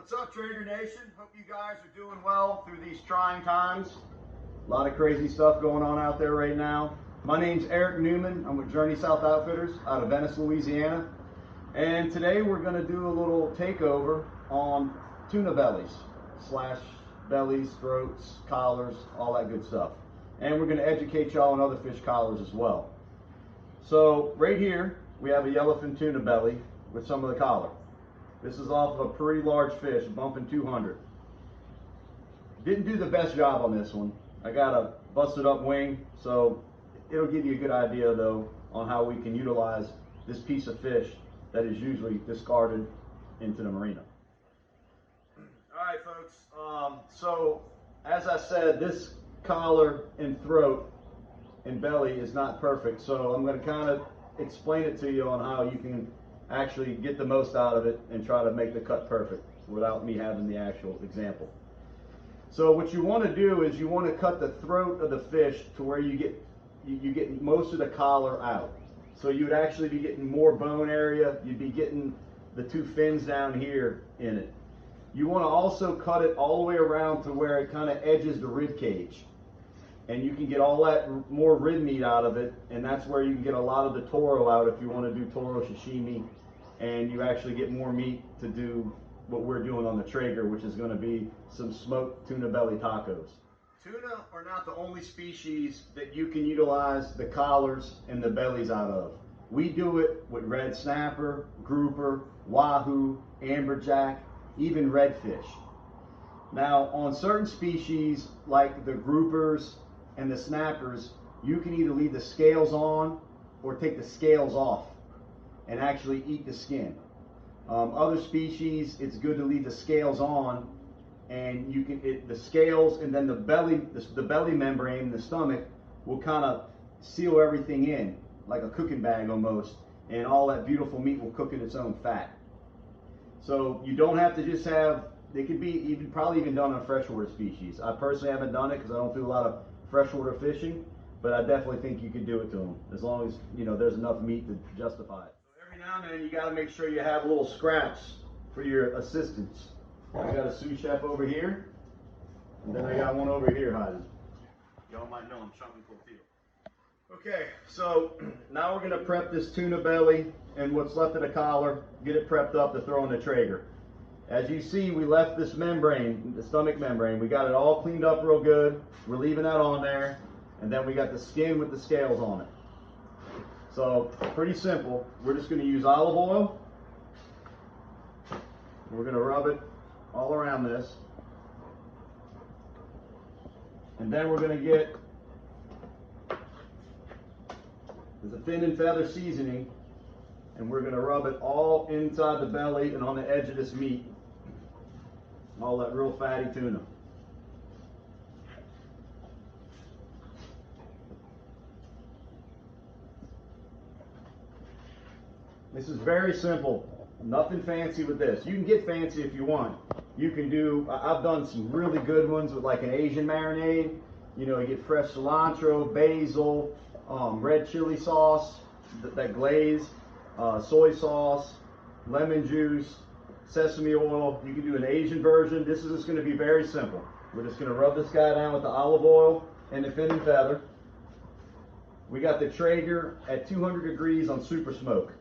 What's up, Traeger Nation? Hope you guys are doing well through these trying times. A lot of crazy stuff going on out there right now. My name's Eric Newman. I'm with Journey South Outfitters out of Venice, Louisiana. And today we're going to do a little takeover on tuna bellies, bellies, throats, collars, all that good stuff. And we're going to educate y'all on other fish collars as well. So right here, we have a yellowfin tuna belly with some of the collar. This is off of a pretty large fish, bumping 200. Didn't do the best job on this one. I got a busted up wing, so it'll give you a good idea though on how we can utilize this piece of fish that is usually discarded into the marina. All right, folks. So as I said, this collar and throat and belly is not perfect, so I'm going to kind of explain it to you on how you can actually get the most out of it and try to make the cut perfect without me having the actual example. So what you want to do is you want to cut the throat of the fish to where you get most of the collar out. So you would actually be getting more bone area. You'd be getting the two fins down here in it. You want to also cut it all the way around to where it kind of edges the rib cage. And you can get all that more rib meat out of it, and that's where you can get a lot of the toro out if you want to do toro sashimi, and you actually get more meat to do what we're doing on the Traeger, which is going to be some smoked tuna belly tacos. Tuna are not the only species that you can utilize the collars and the bellies out of. We do it with red snapper, grouper, wahoo, amberjack, even redfish. Now, on certain species like the groupers and the snappers, you can either leave the scales on or take the scales off and actually eat the skin. Other species, it's good to leave the scales on, and you can the scales and then the belly membrane, the stomach, will kind of seal everything in like a cooking bag almost, and all that beautiful meat will cook in its own fat. So you don't have to just have. It could be probably even done on freshwater species. I personally haven't done it because I don't do a lot of freshwater fishing, but I definitely think you could do it to them as long as there's enough meat to justify it. So every now and then you got to make sure you have little scraps for your assistants. I got a sous chef over here, and then I got one over here hiding. Y'all might know I'm chunking tortilla. Okay, so now we're gonna prep this tuna belly and what's left of the collar, get it prepped up to throw in the Traeger. As you see, we left this membrane, the stomach membrane, we got it all cleaned up real good. We're leaving that on there, and then we got the skin with the scales on it. So pretty simple. We're just gonna use olive oil. We're gonna rub it all around this. And then we're gonna get, there's a thin and feather seasoning, and we're gonna rub it all inside the belly and on the edge of this meat. All that real fatty tuna. This is very simple. Nothing fancy with this. You can get fancy if you want. You can do, I've done some really good ones with like an Asian marinade. You get fresh cilantro, basil, red chili sauce, that glaze, soy sauce, lemon juice, sesame oil. You can do an Asian version. This is just going to be very simple. We're just going to rub this guy down with the olive oil and the fin and feather. We got the Traeger at 200 degrees on super smoke.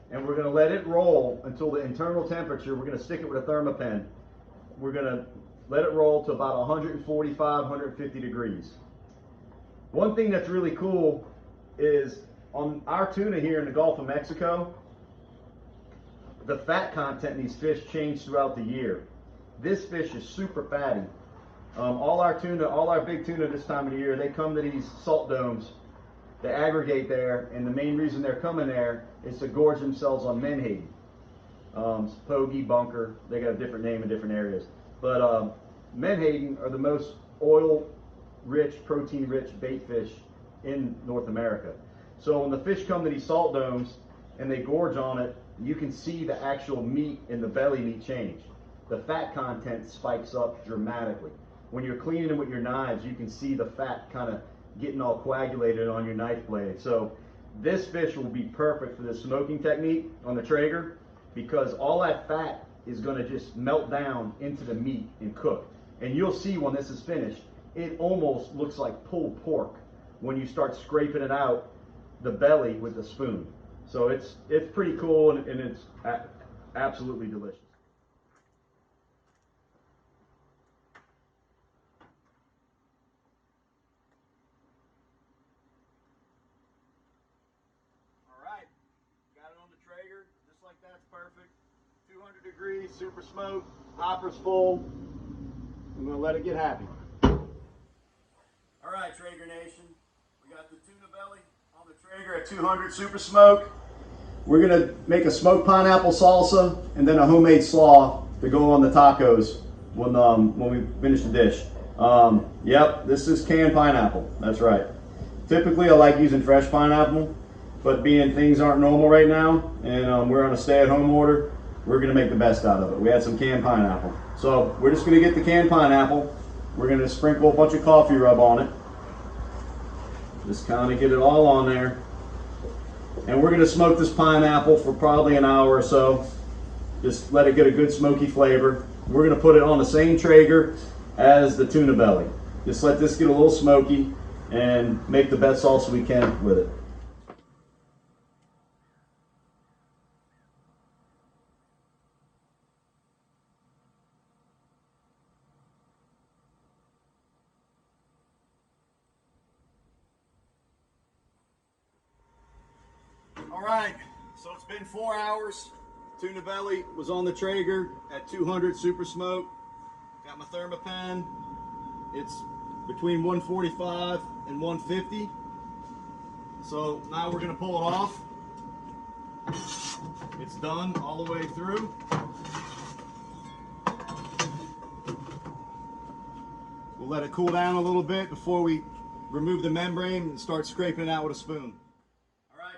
And we're going to let it roll until the internal temperature. We're going to stick it with a thermopen. We're going to let it roll to about 145, 150 degrees. One thing that's really cool is on our tuna here in the Gulf of Mexico, the fat content in these fish change throughout the year. This fish is super fatty. All our tuna, all our big tuna this time of the year, they come to these salt domes. They aggregate there, and the main reason they're coming there is to gorge themselves on menhaden. Pogie, bunker, they got a different name in different areas. But menhaden are the most oil-rich, protein-rich bait fish in North America. So when the fish come to these salt domes and they gorge on it, you can see the actual meat in the belly meat change. The fat content spikes up dramatically. When you're cleaning them with your knives, you can see the fat kind of getting all coagulated on your knife blade. So this fish will be perfect for the smoking technique on the Traeger because all that fat is going to just melt down into the meat and cook. And you'll see when this is finished, it almost looks like pulled pork when you start scraping it out the belly with the spoon. So it's pretty cool, and it's absolutely delicious. All right, got it on the Traeger, just like that's perfect. 200 degrees, super smoke, hopper's full. I'm gonna let it get happy. All right, Traeger Nation, we got the tuna belly on the Traeger at 200 super smoke. We're gonna make a smoked pineapple salsa and then a homemade slaw to go on the tacos when we finish the dish. Yep, this is canned pineapple. That's right. Typically, I like using fresh pineapple, but being things aren't normal right now and we're on a stay-at-home order, we're gonna make the best out of it. We had some canned pineapple, so we're just gonna get the canned pineapple. We're gonna sprinkle a bunch of coffee rub on it. Just kind of get it all on there. And we're going to smoke this pineapple for probably an hour or so. Just let it get a good smoky flavor. We're going to put it on the same Traeger as the tuna belly. Just let this get a little smoky and make the best salsa we can with it. All right, so it's been 4 hours. Tuna belly was on the Traeger at 200 super smoke. Got my thermopan. It's between 145 and 150. So now we're gonna pull it off. It's done all the way through. We'll let it cool down a little bit before we remove the membrane and start scraping it out with a spoon.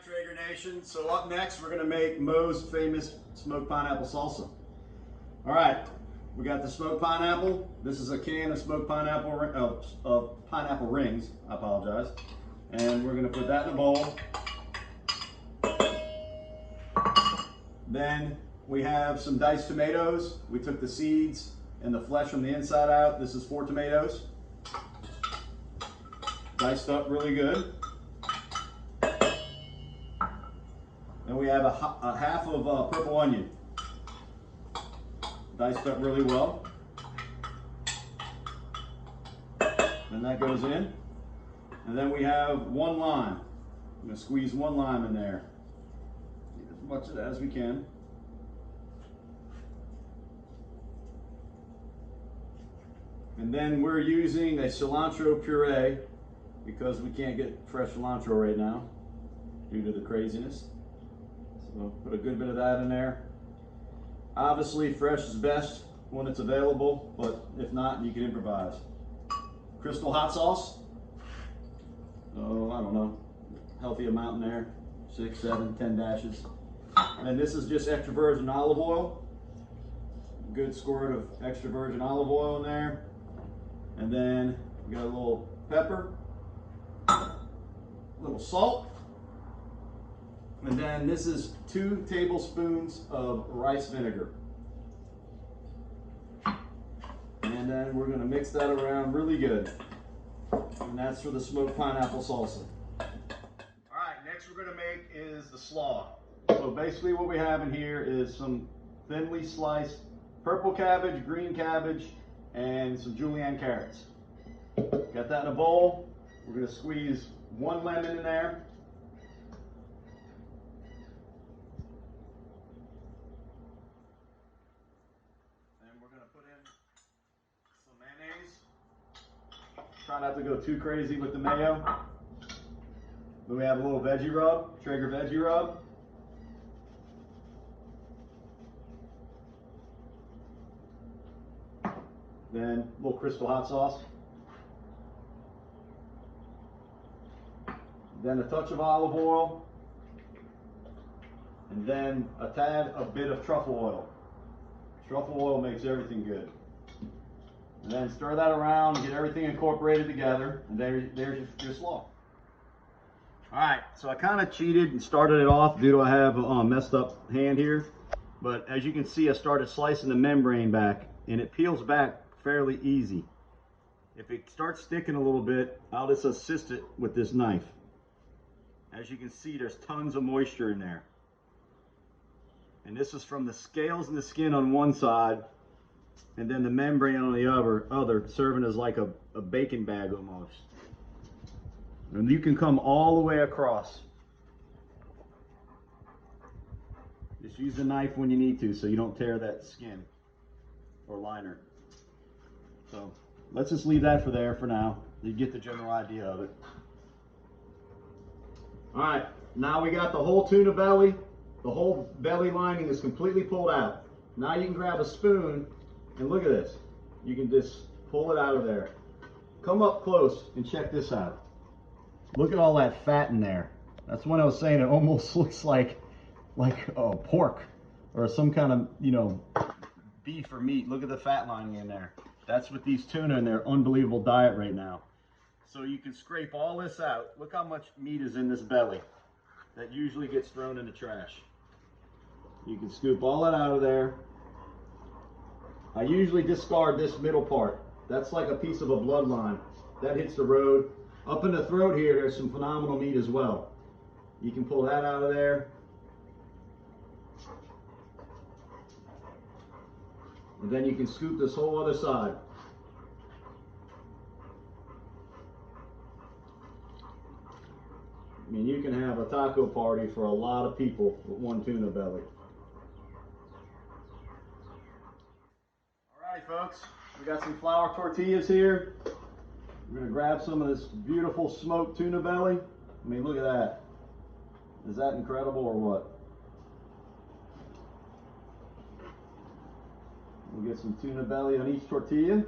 Traeger Nation. So up next, we're going to make Mo's famous smoked pineapple salsa. All right, we got the smoked pineapple. This is a can of smoked pineapple, pineapple rings. I apologize. And we're going to put that in a bowl. Then we have some diced tomatoes. We took the seeds and the flesh from the inside out. This is 4 tomatoes. Diced up really good. And we have a half of purple onion, diced up really well. And that goes in. And then we have 1 lime. I'm going to squeeze 1 lime in there. Get as much of that as we can. And then we're using a cilantro puree because we can't get fresh cilantro right now due to the craziness. So put a good bit of that in there. Obviously, fresh is best when it's available, but if not, you can improvise. Crystal hot sauce. Oh, I don't know. Healthy amount in there. 6, 7, 10 dashes. And this is just extra virgin olive oil. Good squirt of extra virgin olive oil in there. And then we got a little pepper, a little salt. And then this is 2 tablespoons of rice vinegar. And then we're going to mix that around really good. And that's for the smoked pineapple salsa. All right, next we're going to make is the slaw. So basically what we have in here is some thinly sliced purple cabbage, green cabbage, and some julienne carrots. Got that in a bowl. We're going to squeeze 1 lemon in there. Try not to go too crazy with the mayo. Then we have a little veggie rub, Traeger veggie rub. Then a little crystal hot sauce. Then a touch of olive oil. And then a bit of truffle oil. Truffle oil makes everything good. And then stir that around, get everything incorporated together, and there's your slaw. All right, so I kind of cheated and started it off due to I have a messed up hand here. But as you can see, I started slicing the membrane back, and it peels back fairly easy. If it starts sticking a little bit, I'll just assist it with this knife. As you can see, there's tons of moisture in there. And this is from the scales and the skin on one side, and then the membrane on the other serving as like a bacon bag almost. And you can come all the way across. Just use the knife when you need to so you don't tear that skin or liner. So let's just leave that there for now. You get the general idea of it. All right, now we got the whole tuna belly. The whole belly lining is completely pulled out. Now you can grab a spoon and look at this. You can just pull it out of there. Come up close and check this out. Look at all that fat in there. That's when I was saying it almost looks like pork or some kind of, you know, beef or meat. Look at the fat lining in there. That's with these tuna in their unbelievable diet right now. So you can scrape all this out. Look how much meat is in this belly that usually gets thrown in the trash. You can scoop all that out of there. I usually discard this middle part. That's like a piece of a bloodline. That hits the road. Up in the throat here, there's some phenomenal meat as well. You can pull that out of there. And then you can scoop this whole other side. I mean, you can have a taco party for a lot of people with one tuna belly. Alrighty, folks, we got some flour tortillas here. We're gonna grab some of this beautiful smoked tuna belly. I mean, look at that. Is that incredible or what? We'll get some tuna belly on each tortilla.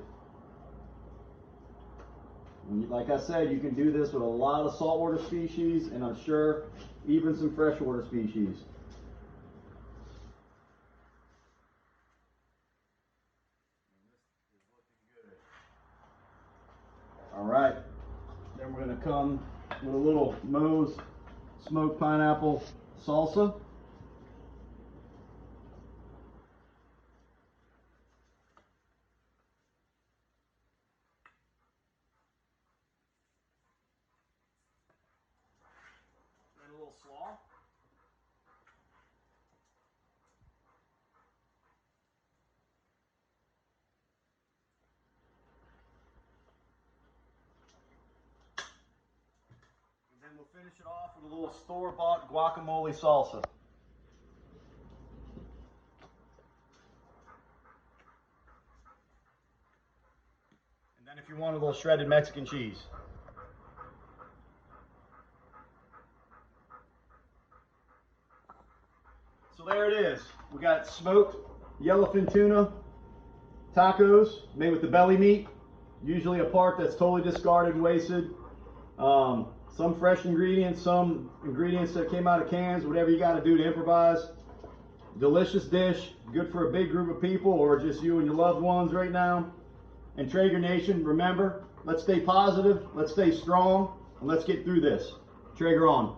And like I said, you can do this with a lot of saltwater species, and I'm sure even some freshwater species. All right, then we're going to come with a little Moe's smoked pineapple salsa. Then a little slaw. And we'll finish it off with a little store-bought guacamole salsa. And then if you want a little shredded Mexican cheese. So there it is. We got smoked yellowfin tuna tacos made with the belly meat. Usually a part that's totally discarded and wasted. Some fresh ingredients, some ingredients that came out of cans, whatever you got to do to improvise. Delicious dish, good for a big group of people or just you and your loved ones right now. And Traeger Nation, remember, let's stay positive, let's stay strong, and let's get through this. Traeger on.